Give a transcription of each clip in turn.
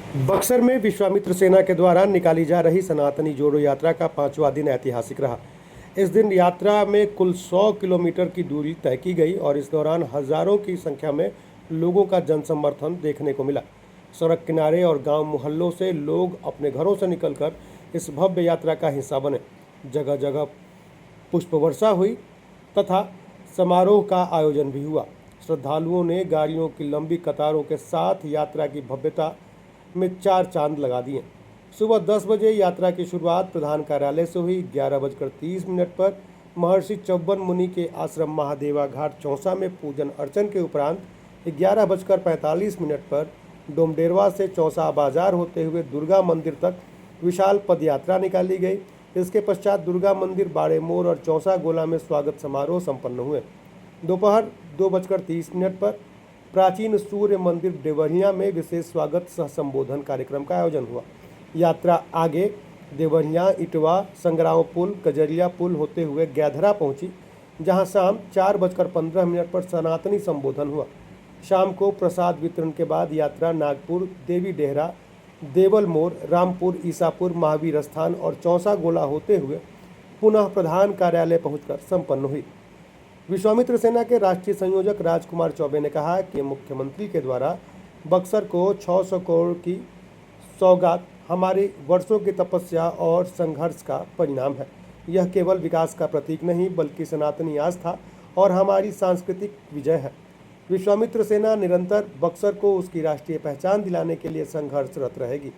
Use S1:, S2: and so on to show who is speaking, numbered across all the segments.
S1: बक्सर में विश्वामित्र सेना के द्वारा निकाली जा रही सनातनी जोड़ो यात्रा का 5वां दिन ऐतिहासिक रहा। इस दिन यात्रा में कुल 100 किलोमीटर की दूरी तय की गई और इस दौरान हजारों की संख्या में लोगों का जनसमर्थन देखने को मिला। सड़क किनारे और गांव मोहल्लों से लोग अपने घरों से निकलकर इस भव्य यात्रा का हिस्सा बने। जगह जगह पुष्प वर्षा हुई तथा समारोह का आयोजन भी हुआ। श्रद्धालुओं ने गाड़ियों की लंबी कतारों के साथ यात्रा की भव्यता में 4 चांद लगा दिए। सुबह 10 बजे यात्रा की शुरुआत प्रधान कार्यालय से हुई। 11:30 पर महर्षि चौबन मुनि के आश्रम महादेवा घाट चौसा में पूजन अर्चन के उपरांत 11:45 पर डोमडेरवा से चौसा बाजार होते हुए दुर्गा मंदिर तक विशाल पद यात्रा निकाली गई। इसके पश्चात दुर्गा मंदिर, बाड़े मोड़ और चौसा गोला में स्वागत समारोह संपन्न हुए। दोपहर 2:30 पर प्राचीन सूर्य मंदिर देवरिया में विशेष स्वागत सह संबोधन कार्यक्रम का आयोजन हुआ। यात्रा आगे देवरिया, इटवा, संग्राम पुल, कजरिया पुल होते हुए गैधरा पहुंची, जहां शाम 4:15 पर सनातनी संबोधन हुआ। शाम को प्रसाद वितरण के बाद यात्रा नागपुर, देवी डेहरा, देवल मोड़, रामपुर, ईसापुर, महावीर स्थान और चौसा गोला होते हुए पुनः प्रधान कार्यालय पहुंचकर संपन्न हुई। विश्वामित्र सेना के राष्ट्रीय संयोजक राजकुमार चौबे ने कहा कि मुख्यमंत्री के द्वारा बक्सर को 600 करोड़ की सौगात हमारी वर्षों की तपस्या और संघर्ष का परिणाम है। यह केवल विकास का प्रतीक नहीं बल्कि सनातनी आस्था और हमारी सांस्कृतिक विजय है। विश्वामित्र सेना निरंतर बक्सर को उसकी राष्ट्रीय पहचान दिलाने के लिए संघर्षरत रहेगी।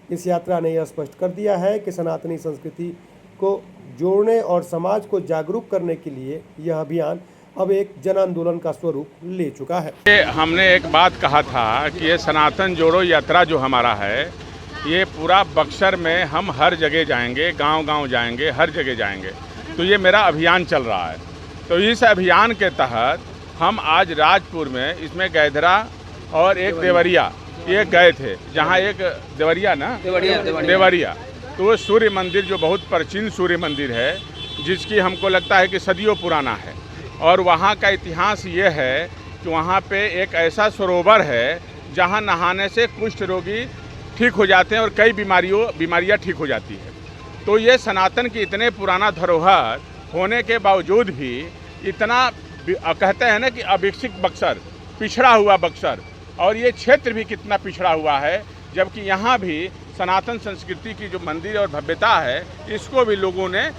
S1: इस यात्रा ने यह स्पष्ट कर दिया है कि सनातनी संस्कृति को जोड़ने और समाज को जागरूक करने के लिए यह अभियान अब एक जन आंदोलन का स्वरूप ले चुका है।
S2: हमने एक बात कहा था कि ये सनातन जोड़ो यात्रा जो हमारा है, ये पूरा बक्सर में हम हर जगह जाएंगे, गांव-गांव जाएंगे, हर जगह जाएंगे। तो ये मेरा अभियान चल रहा है। तो इस अभियान के तहत हम आज राजपुर में इसमें गैधरा और एक देवरिया ये गए थे, जहाँ एक देवरिया ना देवरिया तो वो सूर्य मंदिर जो बहुत प्राचीन सूर्य मंदिर है, जिसकी हमको लगता है कि सदियों पुराना है। और वहाँ का इतिहास ये है कि वहाँ पे एक ऐसा सरोवर है जहाँ नहाने से कुष्ठ रोगी ठीक हो जाते हैं और कई बीमारियाँ ठीक हो जाती है। तो ये सनातन की इतने पुराना धरोहर होने के बावजूद भी इतना कहते हैं ना कि अविकसित बक्सर, पिछड़ा हुआ बक्सर, और ये क्षेत्र भी कितना पिछड़ा हुआ है, जबकि यहाँ भी सनातन संस्कृति की जो मंदिर और भव्यता है, इसको भी लोगों ने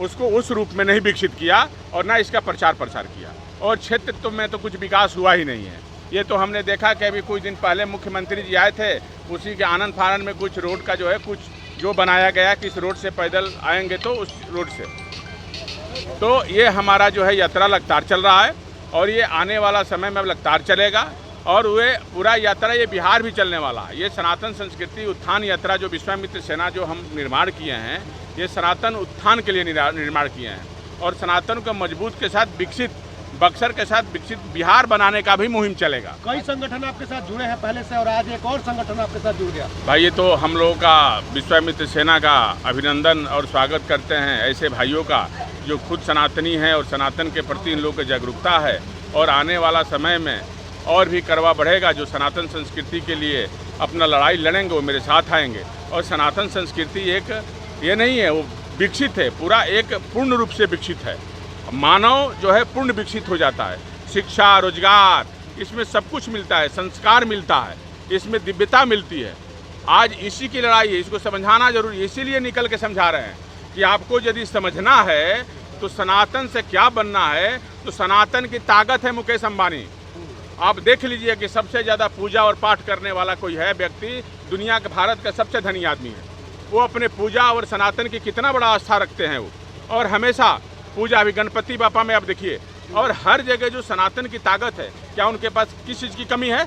S2: उसको उस रूप में नहीं विकसित किया और ना इसका प्रचार प्रसार किया। और क्षेत्र में तो कुछ विकास हुआ ही नहीं है। ये तो हमने देखा कि अभी कुछ दिन पहले मुख्यमंत्री जी आए थे, उसी के आनंद फानन में कुछ रोड का जो है कुछ जो बनाया गया कि इस रोड से पैदल आएंगे तो उस रोड से। तो ये हमारा जो है यात्रा लगातार चल रहा है और ये आने वाला समय में अब लगातार चलेगा। और वे पूरा यात्रा ये बिहार भी चलने वाला है। ये सनातन संस्कृति उत्थान यात्रा जो विश्वामित्र सेना जो हम निर्माण किए हैं, ये सनातन उत्थान के लिए निर्माण किए हैं और सनातन को मजबूत के साथ विकसित बक्सर के साथ विकसित बिहार बनाने का भी मुहिम चलेगा।
S1: कई संगठन आपके साथ जुड़े हैं पहले से और आज एक और संगठन आपके साथ जुड़ गया।
S2: भाई ये तो हम लोगों का विश्वामित्र सेना का अभिनंदन और स्वागत करते हैं ऐसे भाइयों का जो खुद सनातनी हैं और सनातन के प्रति इन लोगों की जागरूकता है। और आने वाला समय में और भी करवा बढ़ेगा। जो सनातन संस्कृति के लिए अपना लड़ाई लड़ेंगे वो मेरे साथ आएंगे। और सनातन संस्कृति एक ये नहीं है, वो विकसित है, पूरा एक पूर्ण रूप से विकसित है। मानव जो है पूर्ण विकसित हो जाता है। शिक्षा, रोजगार, इसमें सब कुछ मिलता है, संस्कार मिलता है, इसमें दिव्यता मिलती है। आज इसी की लड़ाई है, इसको समझाना जरूरी है। इसीलिए निकल के समझा रहे हैं कि आपको यदि समझना है तो सनातन से क्या बनना है, तो सनातन की ताकत है मुकेश अंबानी। आप देख लीजिए कि सबसे ज़्यादा पूजा और पाठ करने वाला कोई है व्यक्ति, दुनिया के भारत का सबसे धनी आदमी है। वो अपने पूजा और सनातन की कितना बड़ा आस्था रखते हैं वो, और हमेशा पूजा भी गणपति बापा में आप देखिए। और हर जगह जो सनातन की ताकत है, क्या उनके पास किस चीज़ की कमी है?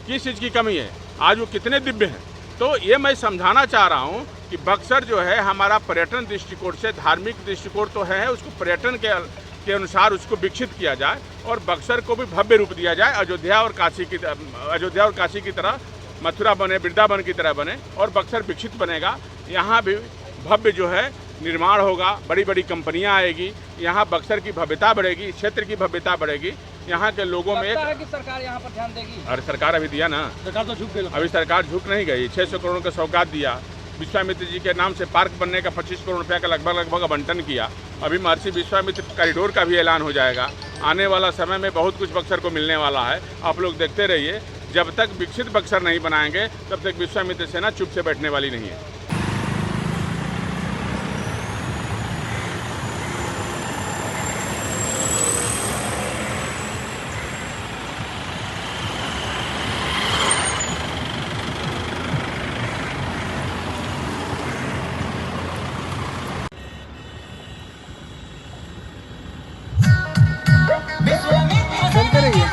S2: किस चीज़ की कमी है? आज वो कितने दिव्य हैं। तो ये मैं समझाना चाह रहा हूँ कि बक्सर जो है हमारा पर्यटन दृष्टिकोण से, धार्मिक दृष्टिकोण तो है, उसको पर्यटन के अनुसार उसको विकसित किया जाए और बक्सर को भी भव्य रूप दिया जाए। अयोध्या और काशी की तरह, मथुरा बने, वृंदावन की तरह बने और बक्सर विकसित बनेगा। यहाँ भी भव्य जो है निर्माण होगा, बड़ी बड़ी कंपनियाँ आएगी, यहाँ बक्सर की भव्यता बढ़ेगी, क्षेत्र की भव्यता बढ़ेगी। यहाँ के लोगों में
S3: लगता है
S2: एक
S3: कि सरकार यहाँ पर ध्यान देगी।
S2: अरे सरकार अभी दिया ना,
S3: सरकार तो झुक गई।
S2: अभी सरकार झुक नहीं गई। 600 करोड़ का सौगात दिया, विश्वामित्र जी के नाम से पार्क बनने का 25 करोड़ रुपया का लगभग आवंटन किया। अभी महर्षि विश्वामित्र कॉरिडोर का भी ऐलान हो जाएगा। आने वाला समय में बहुत कुछ बक्सर को मिलने वाला है। आप लोग देखते रहिए, जब तक विकसित बक्सर नहीं बनाएंगे तब तक विश्वामित्र सेना चुप से बैठने वाली नहीं है।
S3: चलते रहिए।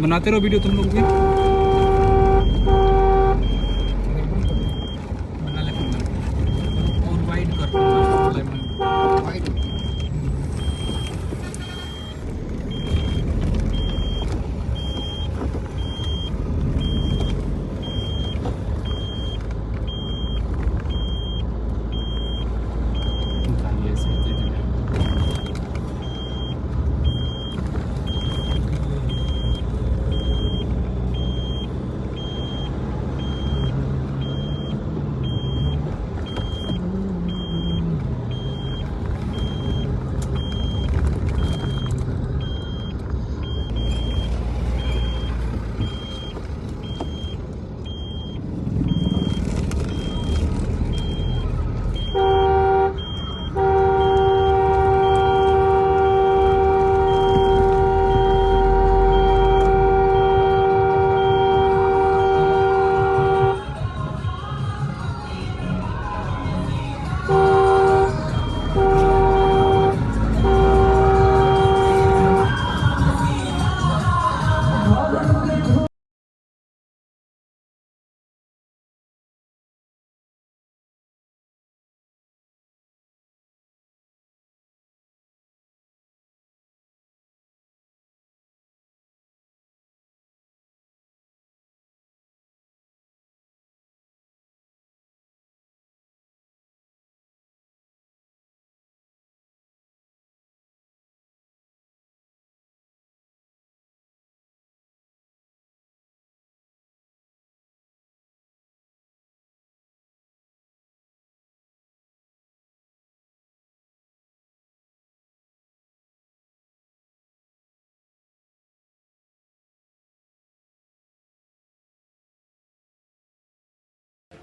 S3: बनाते रहो वीडियो तुम लोग भी। बना ले और वाइड कर।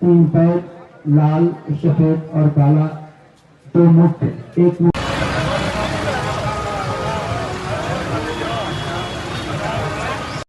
S4: तीन पैर लाल, सफेद और काला, दो मुठ, एक